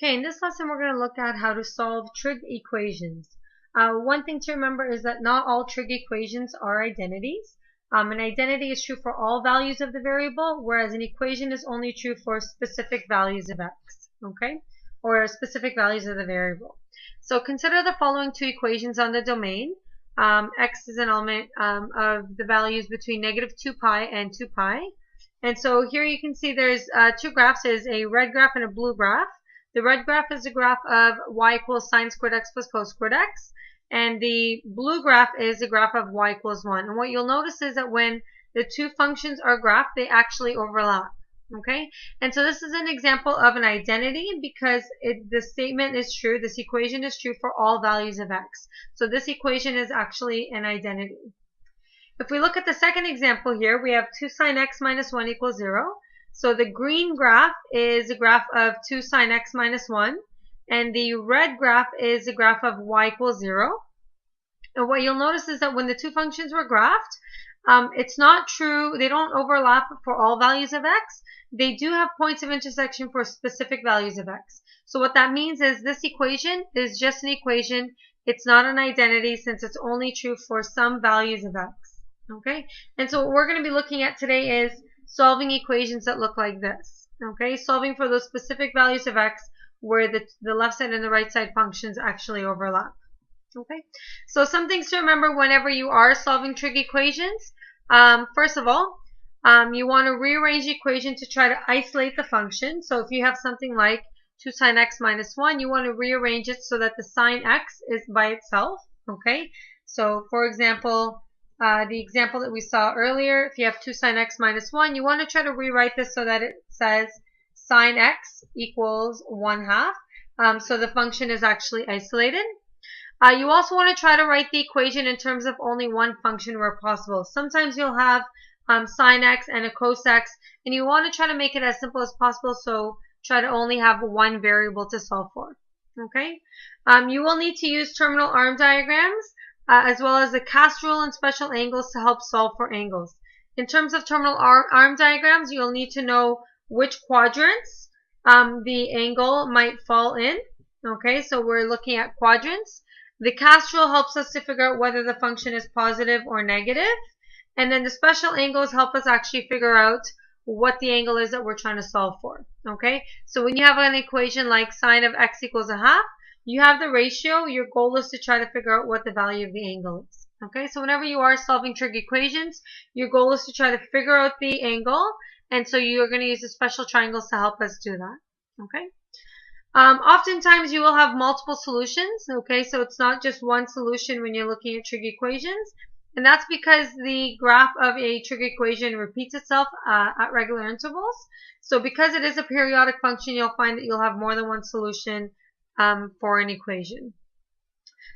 Okay, in this lesson we're going to look at how to solve trig equations. One thing to remember is that not all trig equations are identities. An identity is true for all values of the variable, whereas an equation is only true for specific values of x, okay? Or specific values of the variable. So consider the following two equations on the domain. X is an element of the values between negative 2 pi and 2 pi. And so here you can see there's two graphs. There's a red graph and a blue graph. The red graph is a graph of y equals sine squared x plus cos squared x. And the blue graph is a graph of y equals 1. And what you'll notice is that when the two functions are graphed, they actually overlap. Okay? And so this is an example of an identity because the statement is true. This equation is true for all values of x. So this equation is actually an identity. If we look at the second example here, we have 2 sine x minus 1 equals 0. So the green graph is a graph of 2 sine x minus 1. And the red graph is a graph of y equals 0. And what you'll notice is that when the two functions were graphed, it's not true. They don't overlap for all values of x. They do have points of intersection for specific values of x. So what that means is this equation is just an equation. It's not an identity since it's only true for some values of x. Okay, and so what we're going to be looking at today is solving equations that look like this. Okay, solving for those specific values of x where the left side and the right side functions actually overlap. Okay, so some things to remember whenever you are solving trig equations. First of all, you want to rearrange the equation to try to isolate the function. So if you have something like 2 sine x minus 1, you want to rearrange it so that the sine x is by itself. Okay, so for example, the example that we saw earlier, if you have 2 sine x minus 1, you want to try to rewrite this so that it says sine x equals 1/2. So the function is actually isolated. You also want to try to write the equation in terms of only one function where possible. Sometimes you'll have sine x and a cos x, and you want to try to make it as simple as possible, so try to only have one variable to solve for. Okay. You will need to use terminal arm diagrams, as well as the cast rule and special angles to help solve for angles. In terms of terminal arm diagrams, you'll need to know which quadrants the angle might fall in. Okay, so we're looking at quadrants. The cast rule helps us to figure out whether the function is positive or negative. And then the special angles help us actually figure out what the angle is that we're trying to solve for. Okay, so when you have an equation like sine of x equals 1/2, you have the ratio. Your goal is to try to figure out what the value of the angle is. Okay, so whenever you are solving trig equations, your goal is to try to figure out the angle, and so you're going to use the special triangles to help us do that. Okay. Oftentimes you will have multiple solutions. Okay, so it's not just one solution when you're looking at trig equations, and that's because the graph of a trig equation repeats itself at regular intervals. So because it is a periodic function, you'll find that you'll have more than one solution for an equation.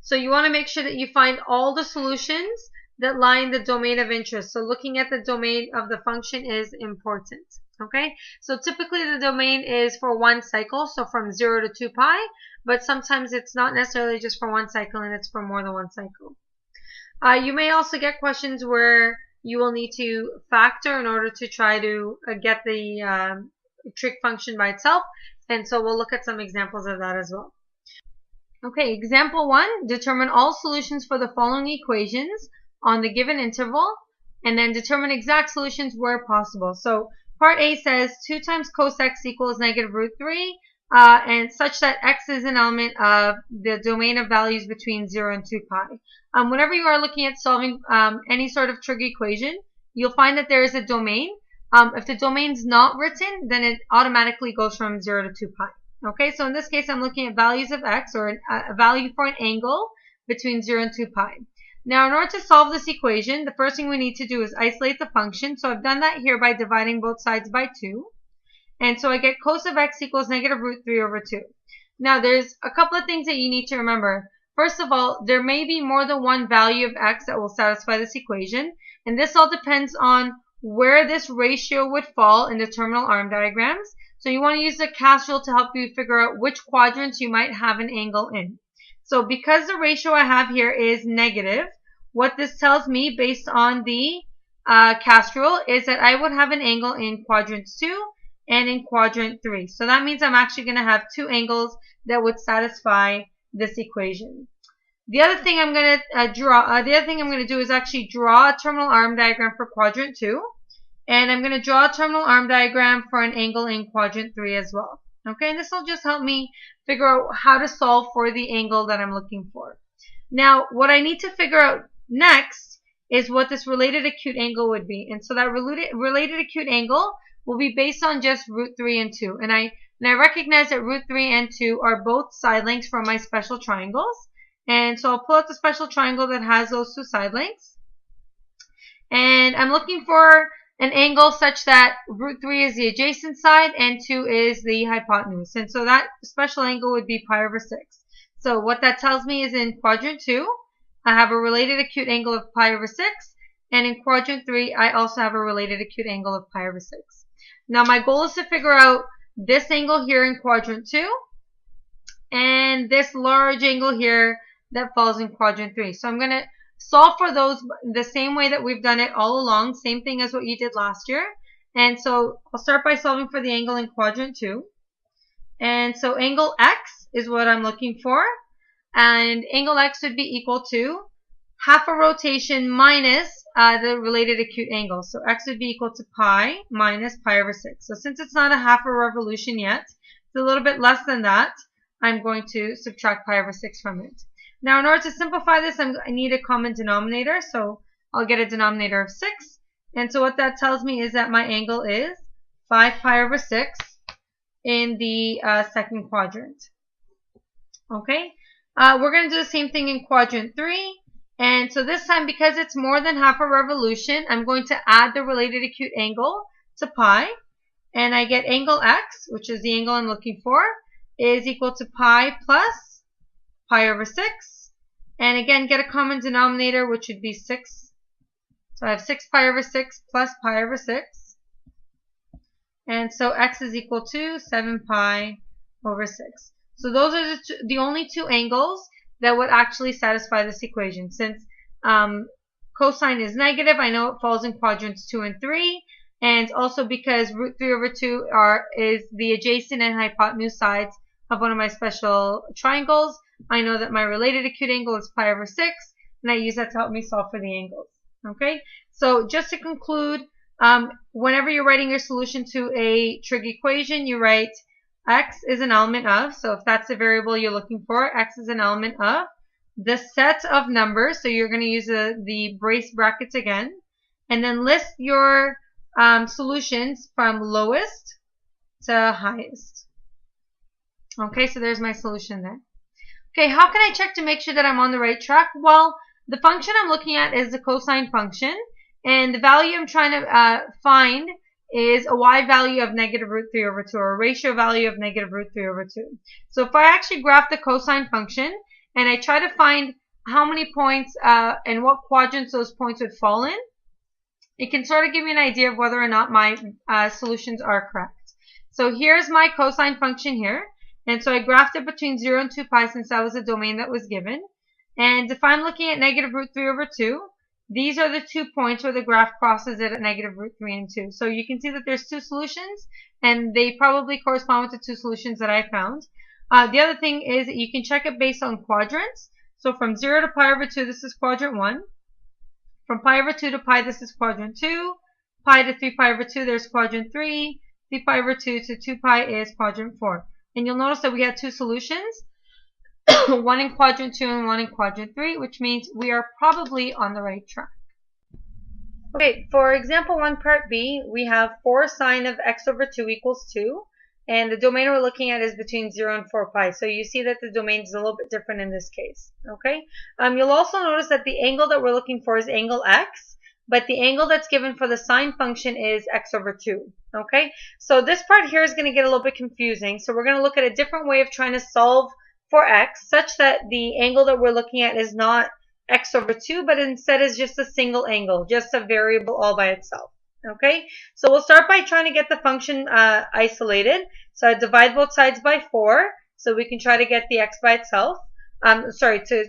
So you want to make sure that you find all the solutions that lie in the domain of interest. So looking at the domain of the function is important. Okay, so typically the domain is for one cycle, so from 0 to 2 pi, but sometimes it's not necessarily just for one cycle and it's for more than one cycle. You may also get questions where you will need to factor in order to try to get the trig function by itself. And so we'll look at some examples of that as well. Okay, example 1, determine all solutions for the following equations on the given interval, and then determine exact solutions where possible. So part A says 2 times cos x equals -√3, and such that x is an element of the domain of values between 0 and 2 pi. Whenever you are looking at solving any sort of trig equation, you'll find that there is a domain. If the domain's not written, then it automatically goes from 0 to 2 pi. Okay, so in this case, I'm looking at values of x, or a value for an angle between 0 and 2 pi. Now, in order to solve this equation, the first thing we need to do is isolate the function. So I've done that here by dividing both sides by 2. And so I get cos of x equals -√3/2. Now, there's a couple of things that you need to remember. First of all, there may be more than one value of x that will satisfy this equation. And this all depends on where this ratio would fall in the terminal arm diagrams. So you want to use the cast rule to help you figure out which quadrants you might have an angle in. So because the ratio I have here is negative, what this tells me based on the cast rule is that I would have an angle in quadrant 2 and in quadrant 3. So that means I'm actually going to have two angles that would satisfy this equation. The other thing I'm going to do is actually draw a terminal arm diagram for quadrant 2. And I'm going to draw a terminal arm diagram for an angle in quadrant 3 as well. Okay, and this will just help me figure out how to solve for the angle that I'm looking for. Now, what I need to figure out next is what this related acute angle would be. And so that related acute angle will be based on just root 3 and 2. And I recognize that root 3 and 2 are both side lengths from my special triangles. And so I'll pull out the special triangle that has those two side lengths. And I'm looking for an angle such that root 3 is the adjacent side and 2 is the hypotenuse. And so that special angle would be pi over 6. So what that tells me is in quadrant 2, I have a related acute angle of pi over 6. And in quadrant 3, I also have a related acute angle of pi over 6. Now my goal is to figure out this angle here in quadrant 2 and this large angle here that falls in quadrant 3. So I'm going to solve for those the same way that we've done it all along, same thing as what you did last year. And so I'll start by solving for the angle in quadrant 2. And so angle x is what I'm looking for. And angle x would be equal to half a rotation minus the related acute angle. So x would be equal to pi minus pi over 6. So since it's not a half a revolution yet, it's a little bit less than that, I'm going to subtract pi over 6 from it. Now, in order to simplify this, I need a common denominator, so I'll get a denominator of 6. And so what that tells me is that my angle is 5 pi over 6 in the second quadrant. Okay, we're going to do the same thing in quadrant 3. And so this time, because it's more than half a revolution, I'm going to add the related acute angle to pi. And I get angle x, which is the angle I'm looking for, is equal to pi plus pi over 6, and again get a common denominator, which would be 6. So I have 6 pi over 6 plus pi over 6, and so x is equal to 7 pi over 6. So those are the only two angles that would actually satisfy this equation. Since cosine is negative, I know it falls in quadrants 2 and 3, and also because root 3 over 2 is the adjacent and hypotenuse sides of one of my special triangles, I know that my related acute angle is pi over 6, and I use that to help me solve for the angles. Okay, so just to conclude, whenever you're writing your solution to a trig equation, you write x is an element of, so if that's the variable you're looking for, x is an element of the set of numbers, so you're going to use the brace brackets again, and then list your solutions from lowest to highest. Okay, so there's my solution there. Okay, how can I check to make sure that I'm on the right track? Well, the function I'm looking at is the cosine function, and the value I'm trying to find is a y value of negative root 3 over 2, or a ratio value of negative root 3 over 2. So if I actually graph the cosine function, and I try to find how many points and what quadrants those points would fall in, it can sort of give me an idea of whether or not my solutions are correct. So here's my cosine function here. And so I graphed it between 0 and 2 pi since that was the domain that was given. And if I'm looking at negative root 3 over 2, these are the 2 points where the graph crosses it at negative root 3 and 2. So you can see that there's 2 solutions, and they probably correspond with the 2 solutions that I found. The other thing is that you can check it based on quadrants. So from 0 to pi over 2, this is quadrant 1. From pi over 2 to pi, this is quadrant 2. Pi to 3 pi over 2, there's quadrant 3. 3 pi over 2 to 2 pi is quadrant 4. And you'll notice that we have 2 solutions, one in quadrant 2 and one in quadrant 3, which means we are probably on the right track. Okay, for example 1 part B, we have 4 sine of x over 2 equals 2, and the domain we're looking at is between 0 and 4 pi. So you see that the domain is a little bit different in this case. Okay, you'll also notice that the angle that we're looking for is angle x, but the angle that's given for the sine function is x over 2. Okay, so this part here is going to get a little bit confusing. So we're going to look at a different way of trying to solve for x, such that the angle that we're looking at is not x over 2, but instead is just a single angle, just a variable all by itself. Okay, so we'll start by trying to get the function isolated. So I divide both sides by 4, so we can try to get the x by itself. To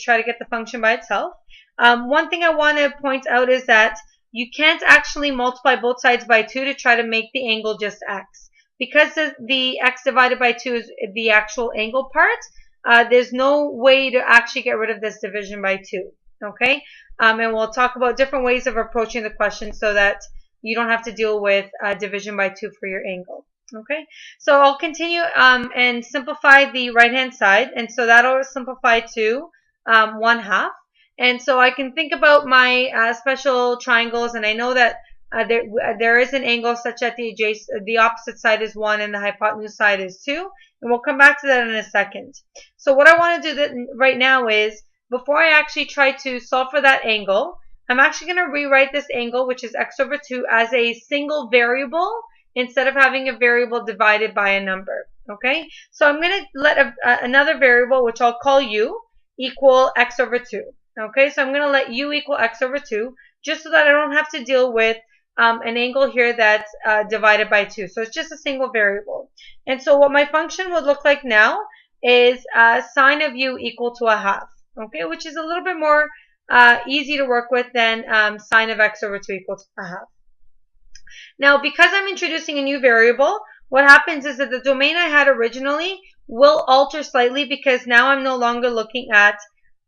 try to get the function by itself. One thing I want to point out is that you can't actually multiply both sides by 2 to try to make the angle just x. because the x divided by 2 is the actual angle part, there's no way to actually get rid of this division by 2. Okay, and we'll talk about different ways of approaching the question so that you don't have to deal with division by 2 for your angle. Okay, so I'll continue and simplify the right-hand side, and so that'll simplify to 1/2. And so I can think about my special triangles, and I know that there is an angle such that the opposite side is 1 and the hypotenuse side is 2, and we'll come back to that in a second. So what I want to do right now is, before I actually try to solve for that angle, I'm actually going to rewrite this angle, which is x over 2, as a single variable instead of having a variable divided by a number. Okay, so I'm going to let another variable, which I'll call u, equal x over 2. Okay, so I'm going to let u equal x over 2, just so that I don't have to deal with an angle here that's divided by 2. So it's just a single variable. And so what my function would look like now is sine of u equal to 1/2. Okay, which is a little bit more easy to work with than sine of x over 2 equals 1/2. Now, because I'm introducing a new variable, what happens is that the domain I had originally will alter slightly, because now I'm no longer looking at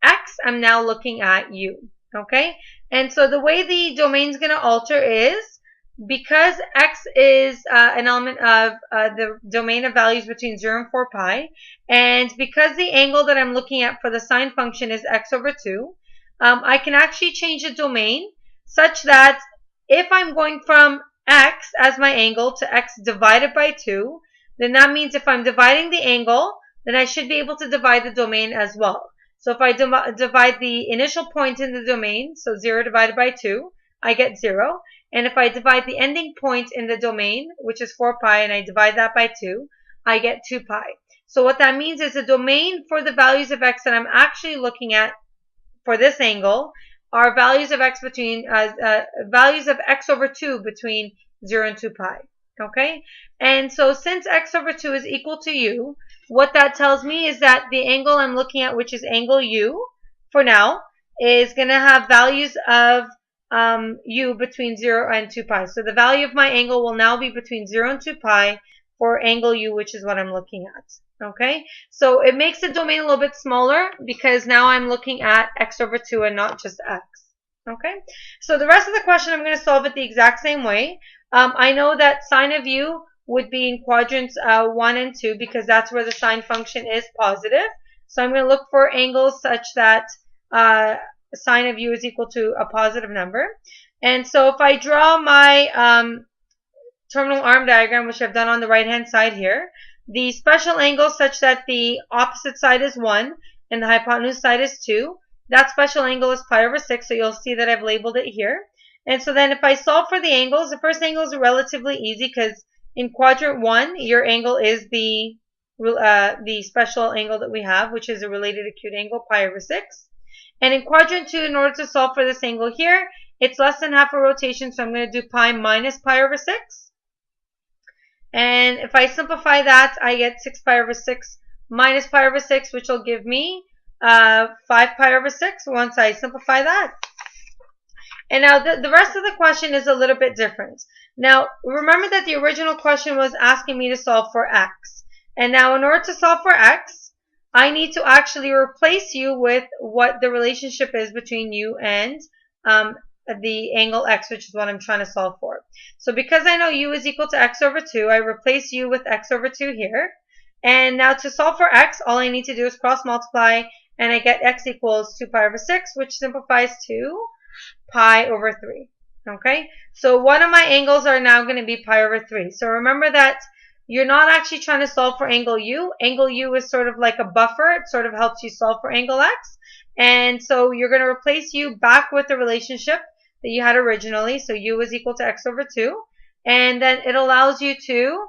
x, I'm now looking at u. Okay, and so the way the domain is going to alter is, because x is an element of the domain of values between 0 and 4 pi, and because the angle that I'm looking at for the sine function is x over 2, I can actually change the domain such that if I'm going from x as my angle to x divided by 2, then that means if I'm dividing the angle, then I should be able to divide the domain as well. So if I divide the initial point in the domain, so 0 divided by 2, I get 0. And if I divide the ending point in the domain, which is 4 pi, and I divide that by 2, I get 2 pi. So what that means is the domain for the values of x that I'm actually looking at for this angle are values of x between values of x over 2 between 0 and 2 pi. Okay, and so since x over 2 is equal to u, what that tells me is that the angle I'm looking at, which is angle u for now, is going to have values of u between 0 and 2 pi. So the value of my angle will now be between 0 and 2 pi for angle u, which is what I'm looking at. Okay, so it makes the domain a little bit smaller because now I'm looking at x over 2 and not just x. Okay, so the rest of the question I'm going to solve it the exact same way. I know that sine of u would be in quadrants 1 and 2 because that's where the sine function is positive. So I'm going to look for angles such that sine of u is equal to a positive number. And so if I draw my terminal arm diagram, which I've done on the right hand side here, the special angle such that the opposite side is 1 and the hypotenuse side is 2, that special angle is pi over 6, so you'll see that I've labeled it here. And so then if I solve for the angles, the first angle is relatively easy because in quadrant 1, your angle is the special angle that we have, which is a related acute angle, pi over 6. And in quadrant 2, in order to solve for this angle here, it's less than half a rotation, so I'm going to do pi minus pi over 6. And if I simplify that, I get 6 pi over 6 minus pi over 6, which will give me 5 pi over 6 once I simplify that. And now the rest of the question is a little bit different. Now, remember that the original question was asking me to solve for x. And now in order to solve for x, I need to actually replace u with what the relationship is between u and the angle x, which is what I'm trying to solve for. So because I know u is equal to x over 2, I replace u with x over 2 here. And now to solve for x, all I need to do is cross multiply, and I get x equals 2 pi over 6, which simplifies to pi over 3. Okay, so one of my angles are now going to be pi over 3. So remember that you're not actually trying to solve for angle u. Angle u is sort of like a buffer. It sort of helps you solve for angle x. And so you're going to replace u back with the relationship that you had originally. So u is equal to x over 2. And then it allows you to,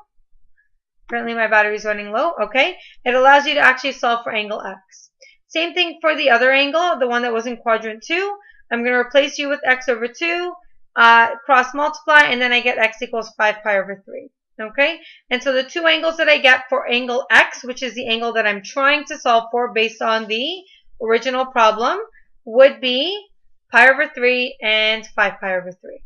currently my battery is running low, okay, it allows you to actually solve for angle x. Same thing for the other angle, the one that was in quadrant 2. I'm going to replace u with x over 2, cross multiply, and then I get x equals 5 pi over 3. Okay, and so the two angles that I get for angle x, which is the angle that I'm trying to solve for based on the original problem, would be pi over 3 and 5 pi over 3.